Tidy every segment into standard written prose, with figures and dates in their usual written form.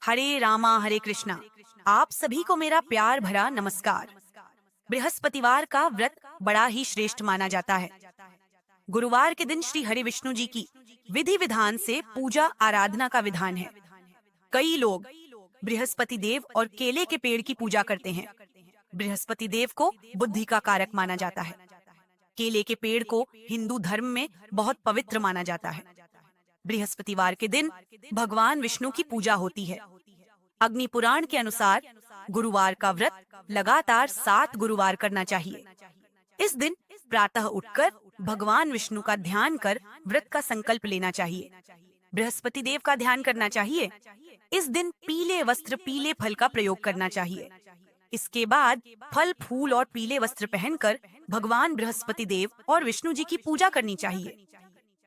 हरे रामा हरे कृष्णा। आप सभी को मेरा प्यार भरा नमस्कार। बृहस्पतिवार का व्रत बड़ा ही श्रेष्ठ माना जाता है। गुरुवार के दिन श्री हरि विष्णु जी की विधि विधान से पूजा आराधना का विधान है। कई लोग बृहस्पति देव और केले के पेड़ की पूजा करते हैं। बृहस्पति देव को बुद्धि का कारक माना जाता है। केले के पेड़ को हिंदू धर्म में बहुत पवित्र माना जाता है। बृहस्पतिवार के दिन भगवान विष्णु की पूजा होती है। अग्नि पुराण के अनुसार गुरुवार का व्रत लगातार 7 गुरुवार करना चाहिए। इस दिन प्रातः उठकर भगवान विष्णु का ध्यान कर व्रत का संकल्प लेना चाहिए। बृहस्पति देव का ध्यान करना चाहिए। इस दिन पीले वस्त्र पीले फल का प्रयोग करना चाहिए। इसके बाद फल फूल और पीले वस्त्र पहनकर भगवान बृहस्पति देव और विष्णु जी की पूजा करनी चाहिए।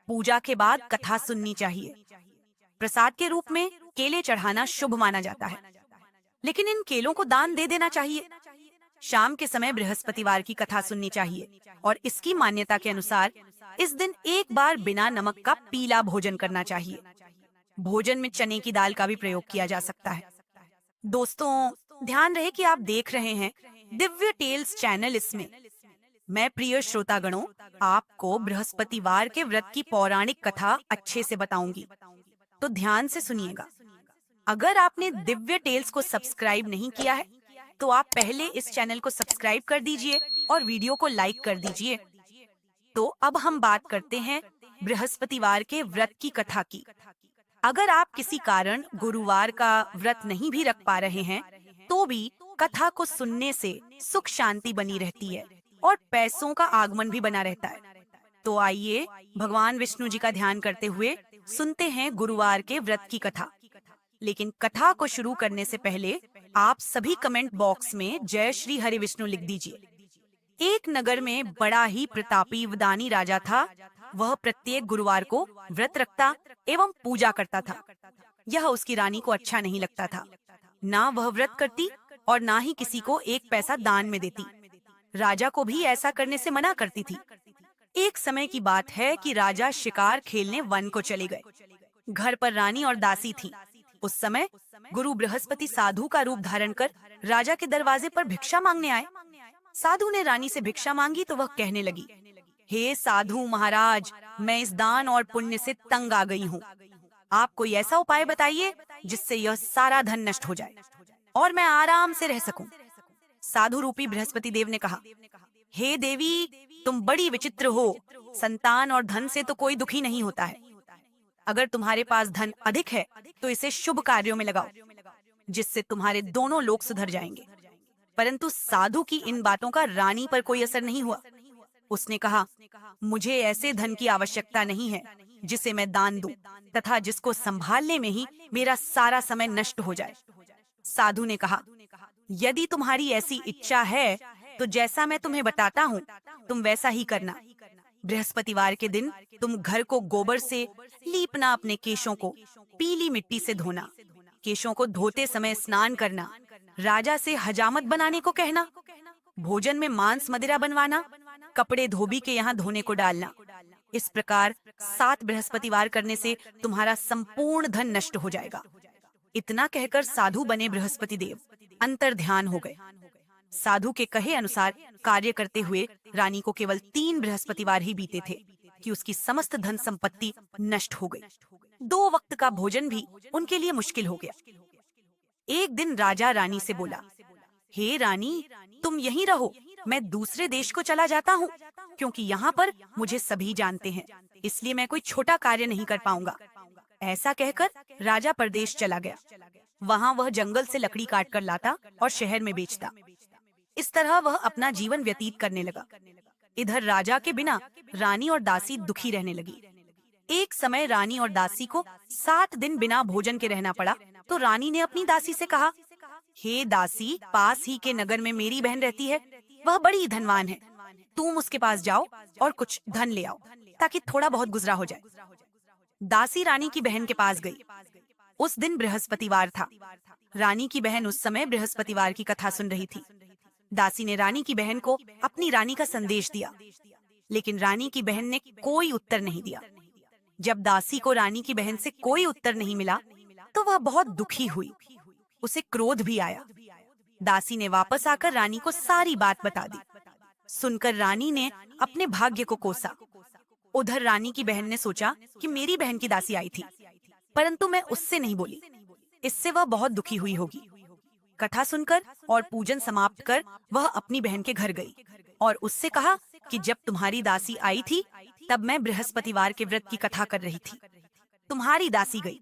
पूजा के बाद कथा सुननी चाहिए। प्रसाद के रूप में केले चढ़ाना शुभ माना जाता है, लेकिन इन केलों को दान दे देना चाहिए। शाम के समय बृहस्पतिवार की कथा सुननी चाहिए और इसकी मान्यता के अनुसार इस दिन एक बार बिना नमक का पीला भोजन करना चाहिए। भोजन में चने की दाल का भी प्रयोग किया जा सकता है। दोस्तों, ध्यान रहे कि आप देख रहे हैं दिव्य टेल्स चैनल। इसमें मैं प्रिय श्रोतागणों आपको बृहस्पतिवार के व्रत की पौराणिक कथा अच्छे से बताऊंगी, तो ध्यान से सुनिएगा। अगर आपने दिव्य टेल्स को सब्सक्राइब नहीं किया है तो आप पहले इस चैनल को सब्सक्राइब कर दीजिए और वीडियो को लाइक कर दीजिए। तो अब हम बात करते हैं बृहस्पतिवार के व्रत की कथा की। अगर आप किसी कारण गुरुवार का व्रत नहीं भी रख पा रहे हैं तो भी कथा को सुनने से सुख शांति बनी रहती है और पैसों का आगमन भी बना रहता है। तो आइए भगवान विष्णु जी का ध्यान करते हुए सुनते हैं गुरुवार के व्रत की कथा। लेकिन कथा को शुरू करने से पहले आप सभी कमेंट बॉक्स में जय श्री हरि विष्णु लिख दीजिए। एक नगर में बड़ा ही प्रतापी वदानी राजा था। वह प्रत्येक गुरुवार को व्रत रखता एवं पूजा करता था। यह उसकी रानी को अच्छा नहीं लगता था। ना वह व्रत करती और ना ही किसी को एक पैसा दान में देती। राजा को भी ऐसा करने से मना करती थी। एक समय की बात है कि राजा शिकार खेलने वन को चले गए। घर पर रानी और दासी थी। उस समय गुरु बृहस्पति साधु का रूप धारण कर राजा के दरवाजे पर भिक्षा मांगने आए। साधु ने रानी से भिक्षा मांगी तो वह कहने लगी, हे साधु महाराज, मैं इस दान और पुण्य से तंग आ गई हूँ। आप कोई ऐसा उपाय बताइए जिससे यह सारा धन नष्ट हो जाए और मैं आराम से रह सकूं। साधु रूपी बृहस्पति देव ने कहा, हे देवी, तुम बड़ी विचित्र हो। संतान और धन से तो कोई दुखी नहीं होता है। अगर तुम्हारे पास धन अधिक है तो इसे शुभ कार्यों में लगाओ, जिससे तुम्हारे दोनों लोग सुधर जाएंगे। परंतु साधु की इन बातों का रानी पर कोई असर नहीं हुआ। उसने कहा, मुझे ऐसे धन की आवश्यकता नहीं है जिसे मैं दान दूं तथा जिसको संभालने में ही मेरा सारा समय नष्ट हो जाए। साधु ने कहा, यदि तुम्हारी ऐसी इच्छा है तो जैसा मैं तुम्हें बताता हूँ तुम वैसा ही करना। बृहस्पतिवार के दिन तुम घर को गोबर से लीपना, अपने केशों को पीली मिट्टी से धोना, केशों को धोते समय स्नान करना, राजा से हजामत बनाने को कहना, भोजन में मांस मदिरा बनवाना, कपड़े धोबी के यहाँ धोने को डालना। इस प्रकार 7 बृहस्पतिवार करने से तुम्हारा संपूर्ण धन नष्ट हो जाएगा। इतना कहकर साधु बने बृहस्पति देव अंतर ध्यान हो गए। साधु के कहे अनुसार कार्य करते हुए रानी को केवल 3 बृहस्पतिवार ही बीते थे कि उसकी समस्त धन संपत्ति नष्ट हो गई। 2 वक्त का भोजन भी उनके लिए मुश्किल हो गया। एक दिन राजा रानी से बोला, हे रानी, तुम यहीं रहो, मैं दूसरे देश को चला जाता हूँ, क्योंकि यहाँ पर मुझे सभी जानते हैं, इसलिए मैं कोई छोटा कार्य नहीं कर पाऊंगा। ऐसा कहकर राजा परदेश चला गया। वहाँ वह जंगल से लकड़ी काट कर लाता और शहर में बेचता। इस तरह वह अपना जीवन व्यतीत करने लगा। इधर राजा के बिना रानी और दासी दुखी रहने लगी। एक समय रानी और दासी को 7 दिन बिना भोजन के रहना पड़ा। तो रानी ने अपनी दासी से कहा, हे दासी, पास ही के नगर में मेरी बहन रहती है। वह बड़ी धनवान है। तुम उसके पास जाओ और कुछ धन ले आओ ताकि थोड़ा बहुत गुजरा हो जाए। दासी रानी की बहन के पास गई। उस दिन बृहस्पतिवार था। रानी की बहन उस समय बृहस्पतिवार की कथा सुन रही थी। दासी ने रानी की बहन को अपनी रानी का संदेश दिया, लेकिन रानी की बहन ने कोई उत्तर नहीं दिया। जब दासी को रानी की बहन से कोई उत्तर नहीं मिला तो वह बहुत दुखी हुई। उसे क्रोध भी आया। दासी ने वापस आकर रानी को सारी बात बता दी। सुनकर रानी ने अपने भाग्य को कोसा। उधर रानी की बहन ने सोचा कि मेरी बहन की दासी आई थी, परंतु मैं उससे नहीं बोली, इससे वह बहुत दुखी हुई होगी। कथा सुनकर और पूजन समाप्त कर वह अपनी बहन के घर गई और उससे कहा कि जब तुम्हारी दासी आई थी तब मैं बृहस्पतिवार के व्रत की कथा कर रही थी। तुम्हारी दासी गई,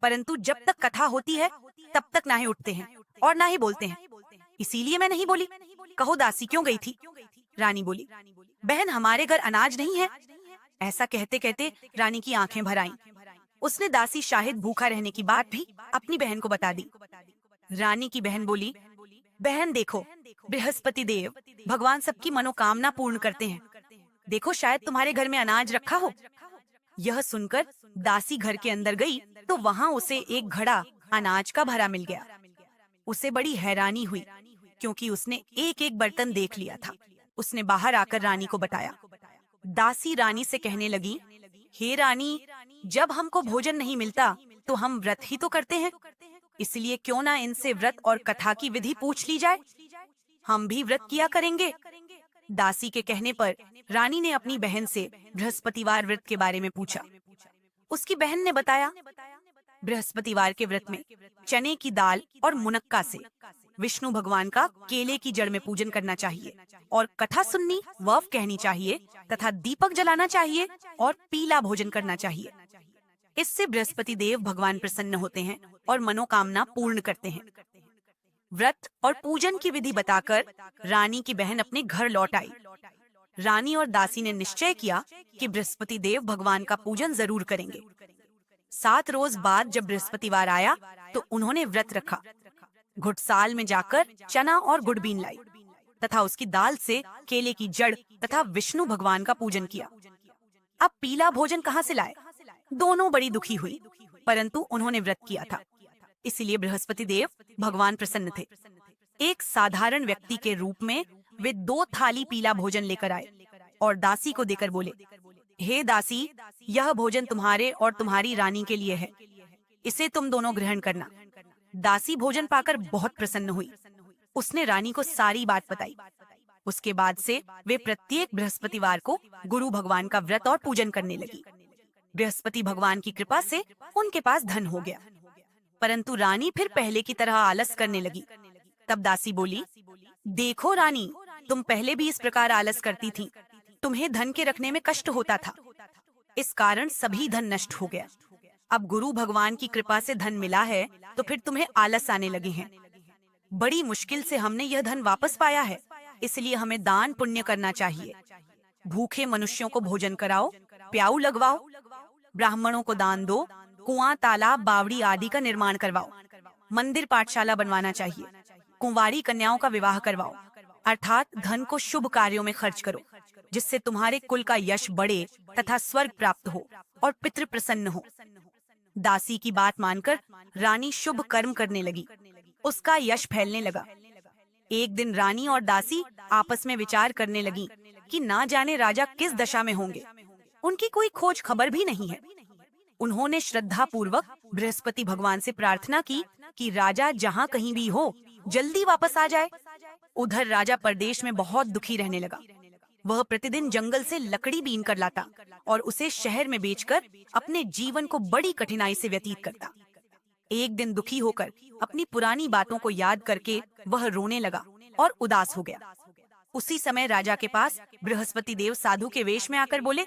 परंतु जब तक कथा होती है तब तक ना ही उठते हैं और ना ही बोलते हैं, इसीलिए मैं नहीं बोली। कहो दासी क्यों गई थी? रानी बोली, बहन हमारे घर अनाज नहीं है। ऐसा कहते कहते रानी की आंखें भर आईं। उसने दासी शाहिद भूखा रहने की बात भी अपनी बहन को बता दी। रानी की बहन बोली, बहन देखो, बृहस्पति देव भगवान सबकी मनोकामना पूर्ण करते हैं। देखो शायद तुम्हारे घर में अनाज रखा हो। यह सुनकर दासी घर के अंदर गई तो वहाँ उसे एक घड़ा अनाज का भरा मिल गया। उसे बड़ी हैरानी हुई क्योंकि उसने एक एक बर्तन देख लिया था। उसने बाहर आकर रानी को बताया। दासी रानी से कहने लगी, हे रानी, जब हमको भोजन नहीं मिलता तो हम व्रत ही तो करते हैं, इसलिए क्यों ना इनसे व्रत और कथा की विधि पूछ ली जाए, हम भी व्रत किया करेंगे। दासी के कहने पर रानी ने अपनी बहन से बृहस्पतिवार व्रत के बारे में पूछा। उसकी बहन ने बताया, बृहस्पतिवार के व्रत में चने की दाल और मुनक्का से विष्णु भगवान का केले की जड़ में पूजन करना चाहिए और कथा सुननी व कहनी चाहिए तथा दीपक जलाना चाहिए और पीला भोजन करना चाहिए। इससे बृहस्पति देव भगवान प्रसन्न होते हैं और मनोकामना पूर्ण करते हैं। व्रत और पूजन की विधि बताकर रानी की बहन अपने घर लौट आई। रानी और दासी ने निश्चय किया कि बृहस्पति देव भगवान का पूजन जरूर करेंगे। 7 रोज बाद जब बृहस्पतिवार आया तो उन्होंने व्रत रखा। घुटसाल में जाकर चना और गुड़बीन लाई तथा उसकी दाल से केले की जड़ तथा विष्णु भगवान का पूजन किया। अब पीला भोजन कहाँ से लाए? दोनों बड़ी दुखी हुई, परंतु उन्होंने व्रत किया था, इसलिए बृहस्पति देव भगवान प्रसन्न थे। एक साधारण व्यक्ति के रूप में वे 2 थाली पीला भोजन लेकर आए और दासी को देकर बोले, हे दासी, यह भोजन तुम्हारे और तुम्हारी रानी के लिए है, इसे तुम दोनों ग्रहण करना। दासी भोजन पाकर बहुत प्रसन्न हुई। उसने रानी को सारी बात बताई। उसके बाद से वे प्रत्येक बृहस्पतिवार को गुरु भगवान का व्रत और पूजन करने लगी। बृहस्पति भगवान की कृपा से उनके पास धन हो गया, परंतु रानी फिर पहले की तरह आलस करने लगी। तब दासी बोली, देखो रानी, तुम पहले भी इस प्रकार आलस करती थी, तुम्हें धन के रखने में कष्ट होता था, इस कारण सभी धन नष्ट हो गया। अब गुरु भगवान की कृपा से धन मिला है तो फिर तुम्हें आलस आने लगे हैं। बड़ी मुश्किल से हमने यह धन वापस पाया है, इसलिए हमें दान पुण्य करना चाहिए। भूखे मनुष्यों को भोजन कराओ, प्याऊ लगवाओ, ब्राह्मणों को दान दो, कुआं, तालाब, बावड़ी आदि का निर्माण करवाओ, मंदिर पाठशाला बनवाना चाहिए, कुंवारी कन्याओं का विवाह करवाओ, अर्थात धन को शुभ कार्यों में खर्च करो, जिससे तुम्हारे कुल का यश बढ़े तथा स्वर्ग प्राप्त हो और पितृ प्रसन्न हो। दासी की बात मानकर रानी शुभ कर्म करने लगी। उसका यश फैलने लगा। एक दिन रानी और दासी आपस में विचार करने लगी कि ना जाने राजा किस दशा में होंगे, उनकी कोई खोज खबर भी नहीं है। उन्होंने श्रद्धा पूर्वक बृहस्पति भगवान से प्रार्थना की कि राजा जहाँ कहीं भी हो जल्दी वापस आ जाए। उधर राजा परदेश में बहुत दुखी रहने लगा। वह प्रतिदिन जंगल से लकड़ी बीन कर लाता और उसे शहर में बेचकर अपने जीवन को बड़ी कठिनाई से व्यतीत करता। एक दिन दुखी होकर अपनी पुरानी बातों को याद करके वह रोने लगा और उदास हो गया। उसी समय राजा के पास बृहस्पति देव साधु के वेश में आकर बोले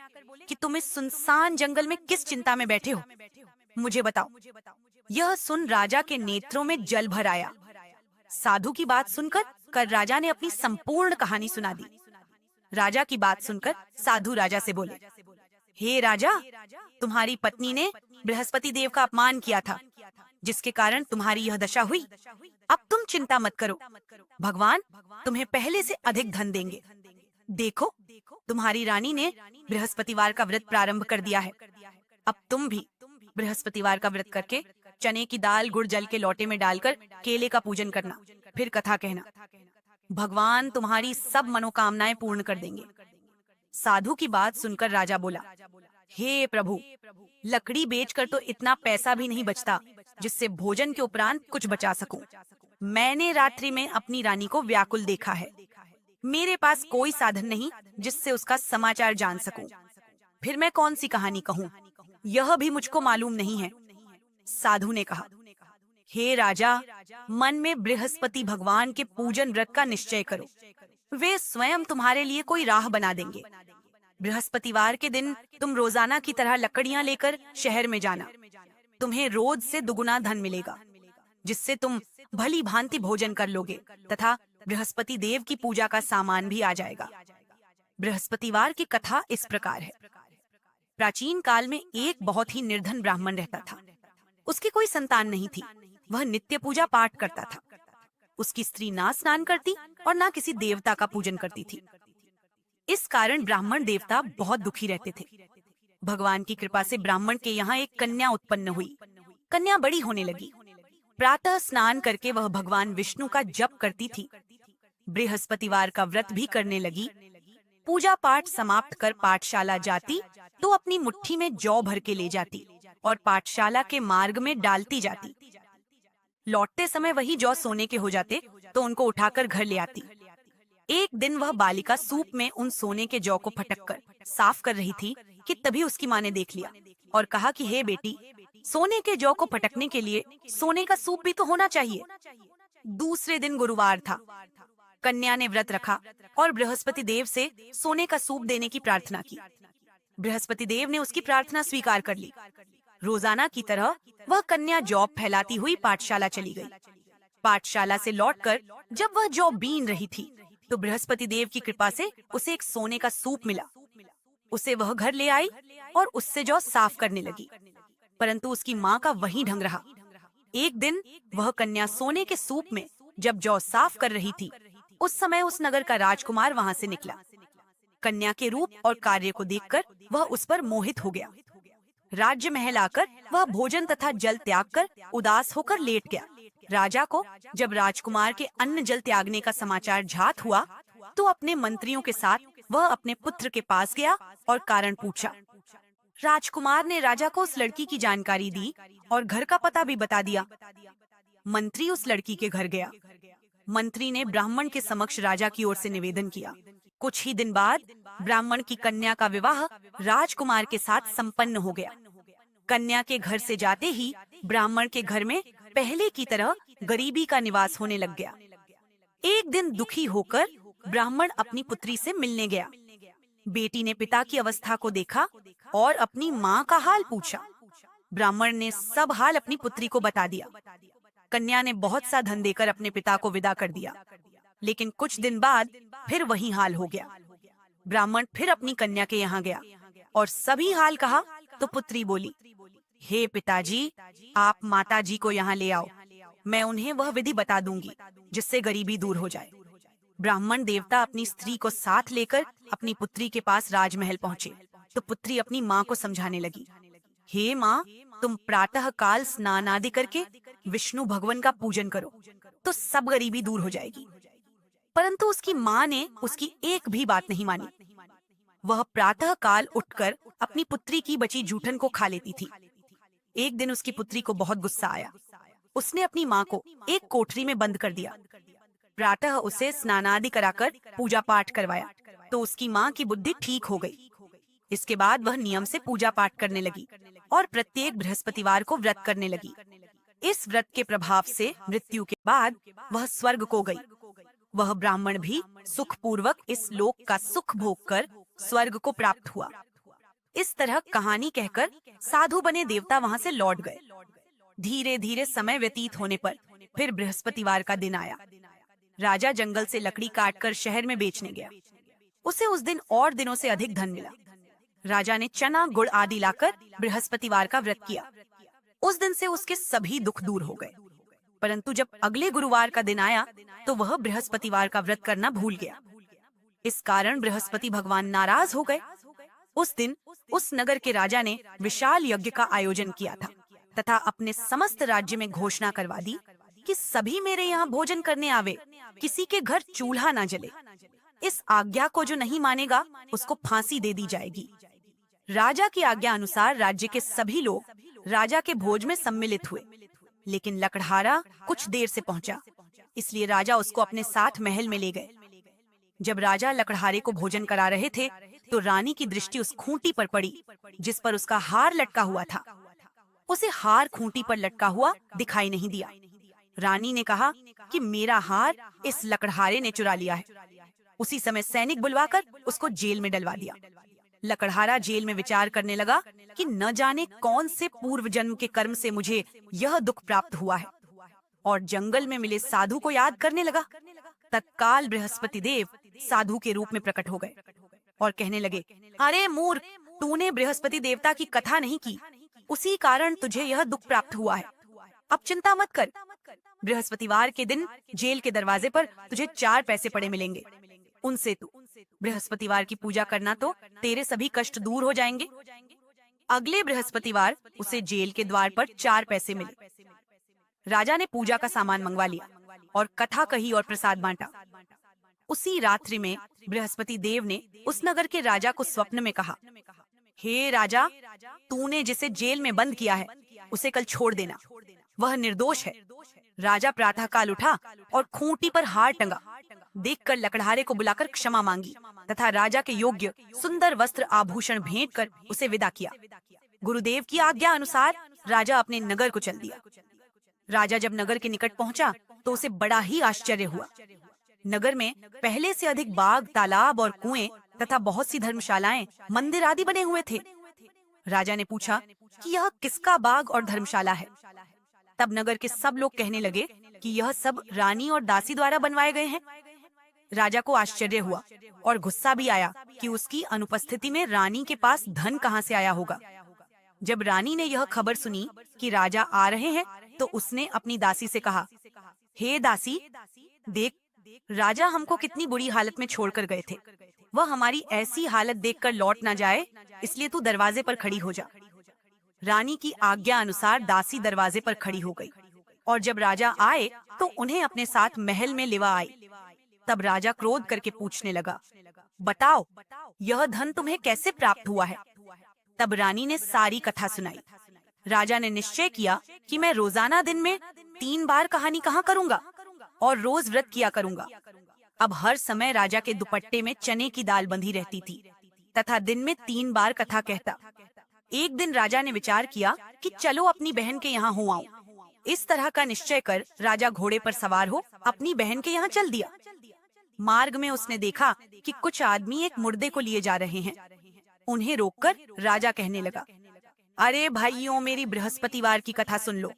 कि तुम इस सुनसान जंगल में किस चिंता में बैठे हो, मुझे बताओ। यह सुन राजा के नेत्रों में जल भर आया। साधु की बात सुनकर राजा ने अपनी संपूर्ण कहानी सुना दी। राजा की बात सुनकर साधु राजा से बोले, हे राजा, तुम्हारी पत्नी ने बृहस्पति देव का अपमान किया था, जिसके कारण तुम्हारी यह दशा हुई। अब तुम चिंता मत करो, भगवान तुम्हें पहले से अधिक धन देंगे। देखो, तुम्हारी रानी ने बृहस्पतिवार का व्रत प्रारंभ कर दिया है। अब तुम भी बृहस्पतिवार का व्रत करके चने की दाल गुड़ जल के लोटे में डालकर केले का पूजन करना, फिर कथा कहना। भगवान तुम्हारी सब मनोकामनाएं पूर्ण कर देंगे। साधु की बात सुनकर राजा बोला, हे प्रभु, लकड़ी बेचकर तो इतना पैसा भी नहीं बचता जिससे भोजन के उपरांत कुछ बचा सकूं। मैंने रात्रि में अपनी रानी को व्याकुल देखा है। मेरे पास कोई साधन नहीं जिससे उसका समाचार जान सकूं। फिर मैं कौन सी कहानी कहूँ, यह भी मुझको मालूम नहीं है। साधु ने कहा, हे राजा, मन में बृहस्पति भगवान के पूजन व्रत का निश्चय करो। वे स्वयं तुम्हारे लिए कोई राह बना देंगे। बृहस्पतिवार के दिन तुम रोजाना की तरह लकड़ियां लेकर शहर में जाना। तुम्हें रोज से दुगुना धन मिलेगा, जिससे तुम भली भांति भोजन कर लोगे तथा बृहस्पति देव की पूजा का सामान भी आ जाएगा। बृहस्पतिवार की कथा इस प्रकार है। प्राचीन काल में एक बहुत ही निर्धन ब्राह्मण रहता था। उसकी कोई संतान नहीं थी। वह नित्य पूजा पाठ करता था। उसकी स्त्री ना स्नान करती और ना किसी देवता का पूजन करती थी। इस कारण ब्राह्मण देवता बहुत दुखी रहते थे। भगवान की कृपा से ब्राह्मण के यहाँ एक कन्या उत्पन्न हुई। कन्या बड़ी होने लगी। प्रातः स्नान करके वह भगवान विष्णु का जप करती थी। बृहस्पतिवार का व्रत भी करने लगी। पूजा पाठ समाप्त कर पाठशाला जाती तो अपनी मुट्ठी में जौ भर के ले जाती और पाठशाला के मार्ग में डालती जाती। लौटते समय वही जौ सोने के हो जाते तो उनको उठाकर घर ले आती। एक दिन वह बालिका सूप में उन सोने के जौ को फटक कर साफ कर रही थी कि तभी उसकी माँ ने देख लिया और कहा कि हे बेटी, सोने के जौ को फटकने के लिए सोने का सूप भी तो होना चाहिए। दूसरे दिन गुरुवार था। कन्या ने व्रत रखा और बृहस्पति देव से सोने का सूप देने की प्रार्थना की। बृहस्पति देव ने उसकी प्रार्थना स्वीकार कर ली। रोजाना की तरह वह कन्या जौ फैलाती हुई पाठशाला चली गई। पाठशाला से लौटकर जब वह जौ बीन रही थी तो बृहस्पति देव की कृपा से उसे एक सोने का सूप मिला। उसे वह घर ले आई और उससे जौ साफ करने लगी, परंतु उसकी माँ का वही ढंग रहा। एक दिन वह कन्या सोने के सूप में जब जौ साफ कर रही थी, उस समय उस नगर का राजकुमार वहाँ से निकला। कन्या के रूप और कार्य को देखकर वह उस पर मोहित हो गया। राज्य महल आकर वह भोजन तथा जल त्याग कर उदास होकर लेट गया। राजा को जब राजकुमार के अन्न जल त्यागने का समाचार झात हुआ तो अपने मंत्रियों के साथ वह अपने पुत्र के पास गया और कारण पूछा। राजकुमार ने राजा को उस लड़की की जानकारी दी और घर का पता भी बता दिया। मंत्री उस लड़की के घर गया। मंत्री ने ब्राह्मण के समक्ष राजा की ओर से निवेदन किया। कुछ ही दिन बाद ब्राह्मण की कन्या का विवाह राजकुमार के साथ संपन्न हो गया। कन्या के घर से जाते ही ब्राह्मण के घर में पहले की तरह गरीबी का निवास होने लग गया। एक दिन दुखी होकर ब्राह्मण अपनी पुत्री से मिलने गया। बेटी ने पिता की अवस्था को देखा और अपनी माँ का हाल पूछा। ब्राह्मण ने सब हाल अपनी पुत्री को बता दिया। कन्या ने बहुत सा धन देकर अपने पिता को विदा कर दिया, लेकिन कुछ दिन बाद फिर वही हाल हो गया। ब्राह्मण फिर अपनी कन्या के यहाँ गया और सभी हाल कहा तो पुत्री बोली, हे पिताजी, आप माताजी को यहाँ ले आओ, मैं उन्हें वह विधि बता दूंगी जिससे गरीबी दूर हो जाए। ब्राह्मण देवता अपनी स्त्री को साथ लेकर अपनी पुत्री के पास राजमहल पहुँचे तो पुत्री अपनी माँ को समझाने लगी, हे माँ, तुम प्रातः काल स्नान आदि करके विष्णु भगवान का पूजन करो तो सब गरीबी दूर हो जाएगी। परंतु उसकी माँ ने उसकी एक भी बात नहीं मानी। वह प्रातः काल उठकर अपनी पुत्री की बची जूठन को खा लेती थी। एक दिन उसकी पुत्री को बहुत गुस्सा आया। उसने अपनी माँ को एक कोठरी में बंद कर दिया। प्रातः उसे स्नानादि कराकर पूजा पाठ करवाया तो उसकी माँ की बुद्धि ठीक हो गई। इसके बाद वह नियम से पूजा पाठ करने लगी और प्रत्येक बृहस्पतिवार को व्रत करने लगी। इस व्रत के प्रभाव से मृत्यु के बाद वह स्वर्ग को गई। वह ब्राह्मण भी सुख पूर्वक इस लोक का सुख भोग कर स्वर्ग को प्राप्त हुआ। इस तरह कहानी कहकर साधु बने देवता वहाँ से लौट गए। धीरे धीरे समय व्यतीत होने पर फिर बृहस्पतिवार का दिन आया। राजा जंगल से लकड़ी काटकर शहर में बेचने गया। उसे उस दिन और दिनों से अधिक धन मिला। राजा ने चना गुड़ आदि लाकर बृहस्पतिवार का व्रत किया। उस दिन से उसके सभी दुख दूर हो गए। परंतु जब अगले गुरुवार का दिन आया तो वह बृहस्पतिवार का व्रत करना भूल गया। इस कारण बृहस्पति भगवान नाराज हो गए। उस दिन उस नगर के राजा ने विशाल यज्ञ का आयोजन किया था तथा अपने समस्त राज्य में घोषणा करवा दी कि सभी मेरे यहाँ भोजन करने आवे, किसी के घर चूल्हा ना जले। इस आज्ञा को जो नहीं मानेगा उसको फांसी दे दी जाएगी। राजा की आज्ञा अनुसार राज्य के सभी लोग राजा के भोज में सम्मिलित हुए, लेकिन लकड़हारा कुछ देर से पहुंचा, इसलिए राजा उसको अपने साथ महल में ले गए। जब राजा लकड़हारे को भोजन करा रहे थे तो रानी की दृष्टि उस खूंटी पर पड़ी जिस पर उसका हार लटका हुआ था। उसे हार खूंटी पर लटका हुआ दिखाई नहीं दिया। रानी ने कहा कि मेरा हार इस लकड़हारे ने चुरा लिया है। उसी समय सैनिक बुलवाकर उसको जेल में डलवा दिया। लकड़हारा जेल में विचार करने लगा कि न जाने कौन से पूर्व जन्म के कर्म से मुझे यह दुख प्राप्त हुआ है, और जंगल में मिले साधु को याद करने लगा। तत्काल बृहस्पति देव साधु के रूप में प्रकट हो गए और कहने लगे, अरे मूर्ख, तूने बृहस्पति देवता की कथा नहीं की, उसी कारण तुझे यह दुख प्राप्त हुआ है। अब चिंता मत कर, बृहस्पतिवार के दिन जेल के दरवाजे पर तुझे 4 पैसे पड़े मिलेंगे। उनसे तू बृहस्पतिवार की पूजा करना तो तेरे सभी कष्ट दूर हो जाएंगे। अगले बृहस्पतिवार उसे जेल के द्वार पर 4 पैसे मिले। राजा ने पूजा का सामान मंगवा लिया और कथा कही और प्रसाद बांटा। उसी रात्रि में बृहस्पति देव ने उस नगर के राजा को स्वप्न में कहा, हे राजा, तूने जिसे जेल में बंद किया है उसे कल छोड़ देना, वह निर्दोष है। राजा प्रातःकाल उठा और खूंटी पर हार टंगा। देखकर लकड़हारे को बुलाकर क्षमा मांगी तथा राजा के योग्य सुंदर वस्त्र आभूषण भेंट कर उसे विदा किया। गुरुदेव की आज्ञा अनुसार राजा अपने नगर को चल दिया। राजा जब नगर के निकट पहुंचा तो उसे बड़ा ही आश्चर्य हुआ। नगर में पहले से अधिक बाग, तालाब और कुएं तथा बहुत सी धर्मशालाएं, मंदिर आदि बने हुए थे। राजा ने पूछा कि यह किसका बाग और धर्मशाला है? तब नगर के सब लोग कहने लगे कि यह सब रानी और दासी द्वारा बनवाए गए हैं। राजा को आश्चर्य हुआ और गुस्सा भी आया कि उसकी अनुपस्थिति में रानी के पास धन कहां से आया होगा। जब रानी ने यह खबर सुनी कि राजा आ रहे हैं तो उसने अपनी दासी से कहा, हे दासी, देख, राजा हमको कितनी बुरी हालत में छोड़कर गए थे। वह हमारी ऐसी हालत देखकर लौट ना जाए, इसलिए तू दरवाजे पर खड़ी हो जा। रानी की आज्ञा अनुसार दासी दरवाजे पर खड़ी हो गई और जब राजा आए तो उन्हें अपने साथ महल में लिवा आई। तब राजा क्रोध करके पूछने लगा, बताओ, यह धन तुम्हें कैसे प्राप्त हुआ है? तब रानी ने सारी कथा सुनाई। राजा ने निश्चय किया कि मैं रोजाना दिन में 3 बार कहानी कहा करूंगा और रोज व्रत किया करूंगा। अब हर समय राजा के दुपट्टे में चने की दाल बंधी रहती थी तथा दिन में 3 बार कथा कहता। एक दिन राजा ने विचार किया कि चलो अपनी बहन के यहाँ हो आऊं। इस तरह का निश्चय कर राजा घोड़े पर सवार हो अपनी बहन के यहाँ चल दिया। मार्ग में उसने देखा कि कुछ आदमी एक मुर्दे को लिए जा रहे हैं। उन्हें रोककर राजा कहने लगा, अरे भाइयों, मेरी बृहस्पतिवार की कथा सुन लो।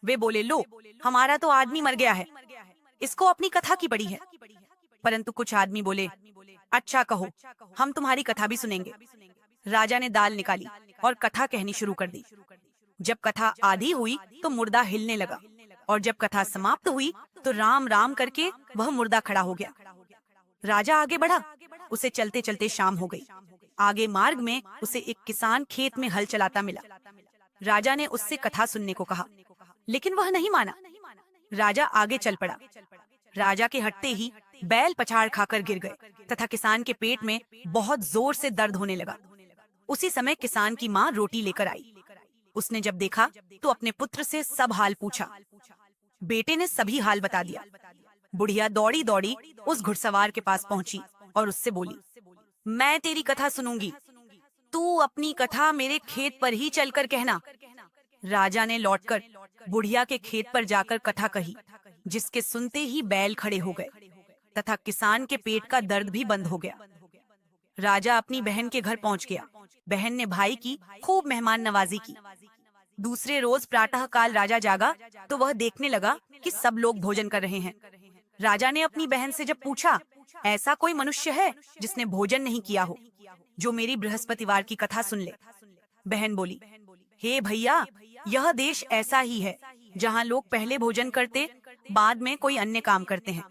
वे बोले, लो, हमारा तो आदमी मर गया है, इसको अपनी कथा की पड़ी है। परंतु कुछ आदमी बोले, अच्छा कहो, हम तुम्हारी कथा भी सुनेंगे। राजा ने दाल निकाली और कथा कहनी शुरू कर दी। जब कथा आधी हुई तो मुर्दा हिलने लगा और जब कथा समाप्त हुई तो राम राम करके वह मुर्दा खड़ा हो गया। राजा आगे बढ़ा, उसे चलते चलते शाम हो गई। आगे मार्ग में उसे एक किसान खेत में हल चलाता मिला। राजा ने उससे कथा सुनने को कहा, लेकिन वह नहीं माना। राजा आगे चल पड़ा। राजा के हटते ही बैल पछाड़ खाकर गिर गए तथा किसान के पेट में बहुत जोर से दर्द होने लगा। उसी समय किसान की माँ रोटी लेकर आई। उसने जब देखा तो अपने पुत्र से सब हाल पूछा। बेटे ने सभी हाल बता दिया। बुढ़िया दौड़ी दौड़ी उस घुड़सवार के पास पहुंची और उससे बोली, मैं तेरी कथा सुनूंगी, तू अपनी कथा मेरे खेत पर ही चलकर कहना। राजा ने लौटकर बुढ़िया के खेत पर जाकर कथा कही, जिसके सुनते ही बैल खड़े हो गए तथा किसान के पेट का दर्द भी बंद हो गया। राजा अपनी बहन के घर पहुंच गया। बहन ने भाई की खूब मेहमान नवाजी की। दूसरे रोज प्रातः काल राजा जागा तो वह देखने लगा कि सब लोग भोजन कर रहे हैं। राजा ने अपनी बहन से जब पूछा, ऐसा कोई मनुष्य है जिसने भोजन नहीं किया हो, जो मेरी बृहस्पतिवार की कथा सुन ले? बहन बोली, हे भैया, यह देश ऐसा ही है जहाँ लोग पहले भोजन करते, बाद में कोई अन्य काम करते हैं।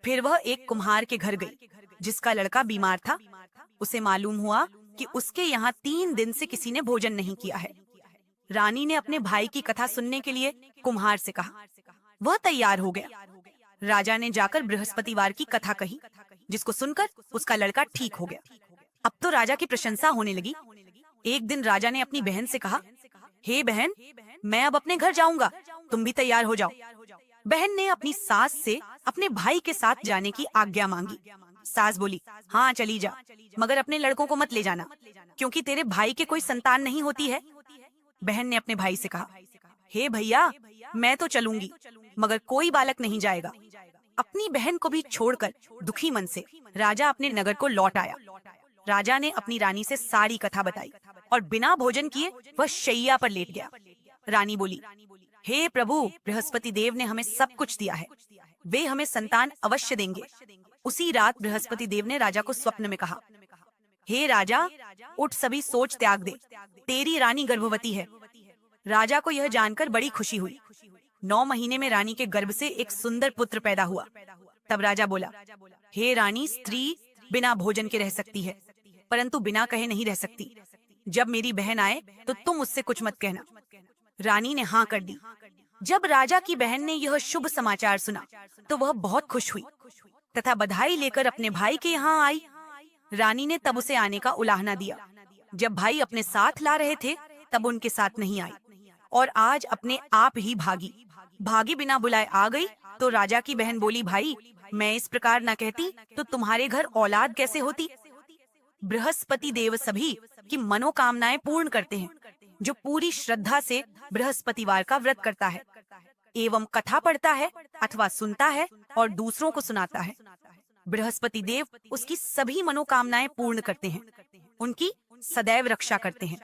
फिर वह एक कुम्हार के घर गई, जिसका लड़का बीमार था। उसे मालूम हुआ कि उसके यहाँ 3 दिन से किसी ने भोजन नहीं किया है। रानी ने अपने भाई की कथा सुनने के लिए कुम्हार से कहा। वह तैयार हो गया। राजा ने जाकर बृहस्पतिवार की कथा कही, जिसको सुनकर उसका लड़का ठीक हो गया। अब तो राजा की प्रशंसा होने लगी। एक दिन राजा ने अपनी बहन से कहा, हे बहन, मैं अब अपने घर जाऊंगा, तुम भी तैयार हो जाओ। बहन ने अपनी सास से अपने भाई के साथ जाने की आज्ञा मांगी। सास बोली, हाँ चली जा, मगर अपने लड़कों को मत ले जाना, क्योंकि तेरे भाई के कोई संतान नहीं होती है। बहन ने अपने भाई से कहा, हे भैया, मैं तो चलूंगी, मगर कोई बालक नहीं जाएगा। अपनी बहन को भी छोड़कर दुखी मन से राजा अपने नगर को लौट आया। राजा ने अपनी रानी से सारी कथा बताई और बिना भोजन किए वह शैया पर लेट गया। रानी बोली, हे प्रभु, बृहस्पति देव ने हमें सब कुछ दिया है, वे हमें संतान अवश्य देंगे। उसी रात बृहस्पति देव ने राजा को स्वप्न में कहा, हे राजा, उठ, सभी सोच त्याग दे, तेरी रानी गर्भवती है। राजा को यह जानकर बड़ी खुशी हुई। 9 महीने में रानी के गर्भ से एक सुंदर पुत्र पैदा हुआ। तब राजा बोला, हे रानी, स्त्री बिना भोजन के रह सकती है, परंतु बिना कहे नहीं रह सकती। जब मेरी बहन आए तो तुम उससे कुछ मत कहना। रानी ने हाँ कर दी। जब राजा की बहन ने यह शुभ समाचार सुना तो वह बहुत खुश हुई तथा बधाई लेकर अपने भाई के यहाँ आई। रानी ने तब उसे आने का उलाहना दिया। जब भाई अपने साथ ला रहे थे तब उनके साथ नहीं आई और आज अपने आप ही भागी बिना बुलाए आ गई। तो राजा की बहन बोली, भाई, मैं इस प्रकार न कहती तो तुम्हारे घर औलाद कैसे होती। बृहस्पति देव सभी की मनोकामनाएं पूर्ण करते हैं जो पूरी श्रद्धा से बृहस्पतिवार का व्रत करता है एवं कथा पढ़ता है अथवा सुनता है और दूसरों को सुनाता है। बृहस्पति देव उसकी सभी मनोकामनाएं पूर्ण करते हैं, उनकी सदैव रक्षा करते हैं।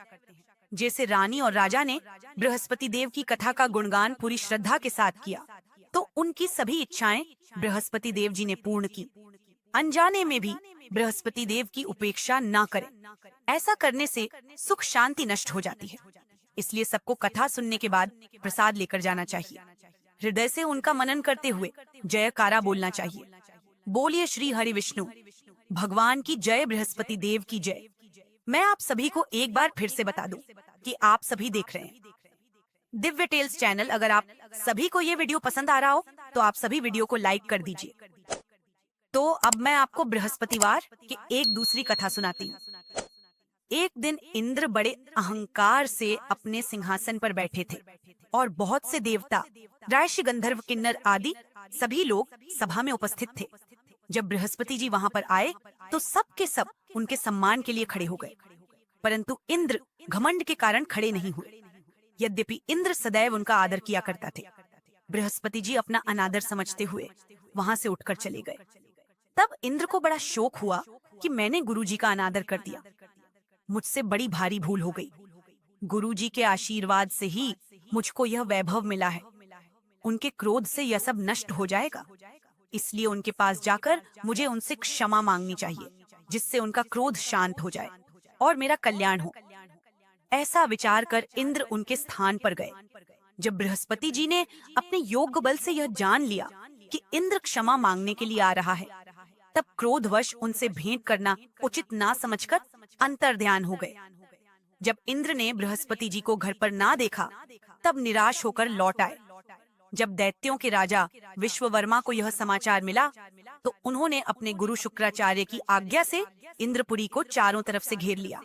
जैसे रानी और राजा ने बृहस्पति देव की कथा का गुणगान पूरी श्रद्धा के साथ किया तो उनकी सभी इच्छाएं बृहस्पति देव जी ने पूर्ण की। अनजाने में भी बृहस्पति देव की उपेक्षा ना करें, ऐसा करने से सुख शांति नष्ट हो जाती है। इसलिए सबको कथा सुनने के बाद प्रसाद लेकर जाना चाहिए। हृदय से उनका मनन करते हुए जयकारा बोलना चाहिए। बोलिए श्री हरि विष्णु भगवान की जय, बृहस्पति देव की जय। मैं आप सभी को एक बार फिर से बता दूं कि आप सभी देख रहे हैं दिव्य टेल्स चैनल। अगर आप सभी को ये वीडियो पसंद आ रहा हो तो आप सभी वीडियो को लाइक कर दीजिए। तो अब मैं आपको बृहस्पतिवार की एक दूसरी कथा सुनाती हूँ। एक दिन इंद्र बड़े अहंकार से अपने सिंहासन पर बैठे थे और बहुत से देवता, राक्षस, गंधर्व, किन्नर आदि सभी लोग सभा में उपस्थित थे। जब बृहस्पति जी वहाँ पर आए तो सब के सब उनके सम्मान के लिए खड़े हो गए, परंतु इंद्र घमंड के कारण खड़े नहीं हुए। यद्यपि इंद्र सदैव उनका आदर किया करता थे। बृहस्पति जी अपना अनादर समझते हुए वहाँ से उठकर चले गए। तब इंद्र को बड़ा शोक हुआ कि मैंने गुरुजी का अनादर कर दिया, मुझसे बड़ी भारी भूल हो गई। गुरुजी के आशीर्वाद से ही मुझको यह वैभव मिला है, उनके क्रोध से यह सब नष्ट हो जाएगा। इसलिए उनके पास जाकर मुझे उनसे क्षमा मांगनी चाहिए, जिससे उनका क्रोध शांत हो जाए और मेरा कल्याण हो। ऐसा विचार कर इंद्र उनके स्थान पर गए। जब बृहस्पति जी ने अपने योग्य बल से यह जान लिया कि इंद्र क्षमा मांगने के लिए आ रहा है, तब क्रोधवश उनसे भेंट करना उचित ना समझकर अंतर्ध्यान हो गए। जब इंद्र ने बृहस्पति जी को घर पर ना देखा तब निराश होकर लौट आए। जब दैत्यों के राजा विश्ववर्मा को यह समाचार मिला तो उन्होंने अपने गुरु शुक्राचार्य की आज्ञा से इंद्रपुरी को चारों तरफ से घेर लिया।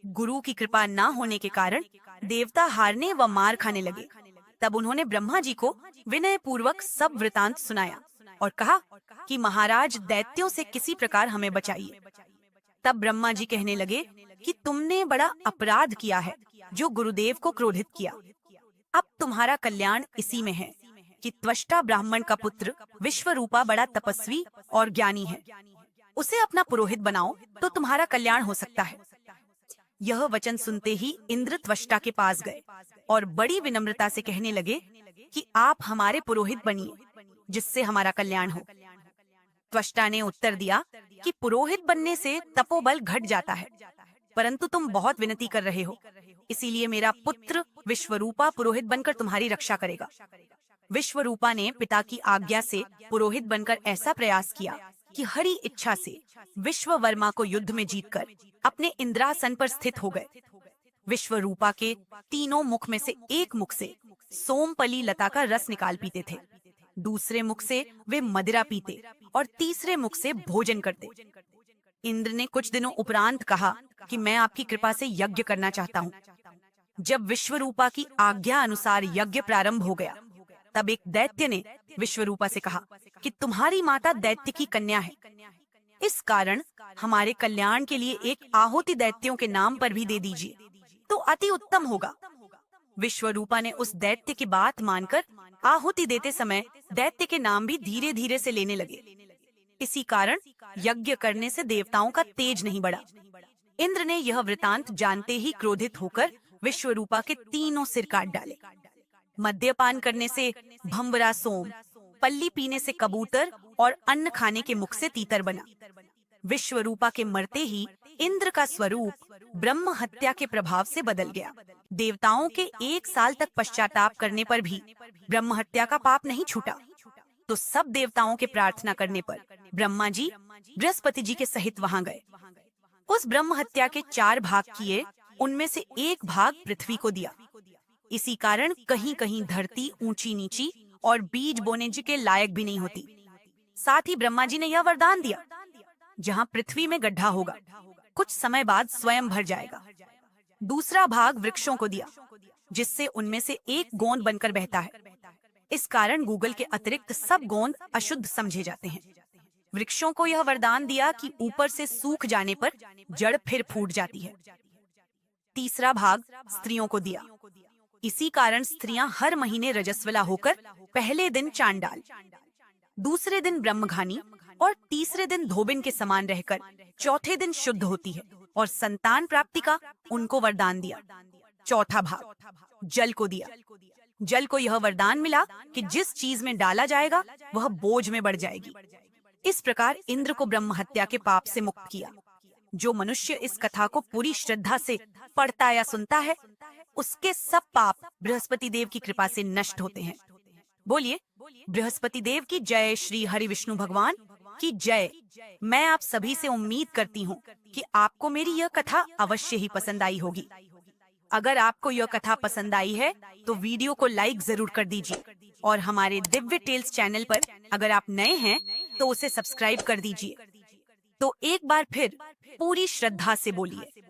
गुरु की कृपा ना होने के कारण देवता हारने व मार खाने लगे। तब उन्होंने ब्रह्मा जी को विनय पूर्वक सब वृतांत सुनाया और कहा कि महाराज, दैत्यों से किसी प्रकार हमें बचाइए। तब ब्रह्मा जी कहने लगे कि तुमने बड़ा अपराध किया है जो गुरुदेव को क्रोधित किया। अब तुम्हारा कल्याण इसी में है कि त्वष्टा ब्राह्मण का पुत्र विश्वरूपा बड़ा तपस्वी और ज्ञानी है, उसे अपना पुरोहित बनाओ तो तुम्हारा कल्याण हो सकता है। यह वचन सुनते ही इंद्र त्वष्टा के पास गए और बड़ी विनम्रता से कहने लगे कि आप हमारे पुरोहित बनिए, जिससे हमारा कल्याण हो। त्वष्टा ने उत्तर दिया कि पुरोहित बनने से तपोबल घट जाता है, परंतु तुम बहुत विनती कर रहे हो, इसीलिए मेरा पुत्र विश्वरूपा पुरोहित बनकर तुम्हारी रक्षा करेगा। विश्वरूपा ने पिता की आज्ञा से पुरोहित बनकर ऐसा प्रयास किया कि हरि इच्छा से विश्ववर्मा को युद्ध में जीतकर अपने इंद्रासन पर स्थित हो गए। विश्वरूपा के तीनों मुख में से एक मुख से सोमपली लता का रस निकाल पीते थे, दूसरे मुख से वे मदिरा पीते और तीसरे मुख से भोजन करते। इंद्र ने कुछ दिनों उपरांत कहा कि मैं आपकी कृपा से यज्ञ करना चाहता हूँ। जब विश्वरूपा की आज्ञा अनुसार यज्ञ प्रारंभ हो गया, तब एक दैत्य ने विश्वरूपा से कहा कि तुम्हारी माता दैत्य की कन्या है, इस कारण हमारे कल्याण के लिए एक आहुति दैत्यों के नाम पर भी दे दीजिए तो अति उत्तम होगा। विश्वरूपा ने उस दैत्य की बात मानकर आहुति देते समय दैत्य के नाम भी धीरे धीरे से लेने लगे। इसी कारण यज्ञ करने से देवताओं का तेज नहीं बढ़ा। इंद्र ने यह वृतांत जानते ही क्रोधित होकर विश्वरूपा के तीनों सिर काट डाले। मद्यपान करने से भंवरा सोम, पल्ली पीने से कबूतर और अन्न खाने के मुख से तीतर बना। विश्वरूपा के मरते ही इंद्र का स्वरूप ब्रह्म हत्या के प्रभाव से बदल गया। देवताओं के 1 साल तक पश्चाताप करने पर भी ब्रह्म हत्या का पाप नहीं छूटा, तो सब देवताओं के प्रार्थना करने पर ब्रह्मा जी बृहस्पति जी के सहित वहां गए। उस ब्रह्म हत्या के 4 भाग किए, उनमें से 1 भाग पृथ्वी को दिया। इसी कारण कहीं कहीं धरती ऊंची नीची और बीज बोने जी के लायक भी नहीं होती। साथ ही ब्रह्मा जी ने यह वरदान दिया, जहाँ पृथ्वी में गड्ढा होगा, कुछ समय बाद स्वयं भर जाएगा। दूसरा भाग वृक्षों को दिया, जिससे उनमें से एक गोंद बनकर बहता है। इस कारण गूगल के अतिरिक्त सब गोंद अशुद्ध समझे जाते हैं। वृक्षों को यह वरदान दिया कि ऊपर से सूख जाने पर जड़ फिर फूट जाती है। तीसरा भाग स्त्रियों को दिया। इसी कारण स्त्रियां हर महीने रजस्वला होकर पहले दिन चांडाल, दूसरे दिन ब्रह्मघानी और तीसरे दिन धोबिन के समान रहकर चौथे दिन शुद्ध होती है और संतान प्राप्ति का उनको वरदान दिया। चौथा भाग जल को दिया। जल को यह वरदान मिला कि जिस चीज में डाला जाएगा वह बोझ में बढ़ जाएगी। इस प्रकार इंद्र को ब्रह्म हत्या के पाप से मुक्त किया। जो मनुष्य इस कथा को पूरी श्रद्धा से पढ़ता या सुनता है, उसके सब पाप बृहस्पति देव की कृपा से नष्ट होते हैं। बोलिए बृहस्पति देव की जय। श्री हरि विष्णु भगवान की जय। मैं आप सभी से उम्मीद करती हूँ कि आपको मेरी यह कथा अवश्य ही पसंद आई होगी। अगर आपको यह कथा पसंद आई है तो वीडियो को लाइक जरूर कर दीजिए और हमारे दिव्य टेल्स चैनल पर अगर आप नए हैं तो उसे सब्सक्राइब कर दीजिए। तो एक बार फिर पूरी श्रद्धा से बोलिए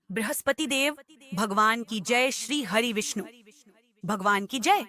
बृहस्पति देव भगवान की जय। श्री हरि विष्णु भगवान की जय।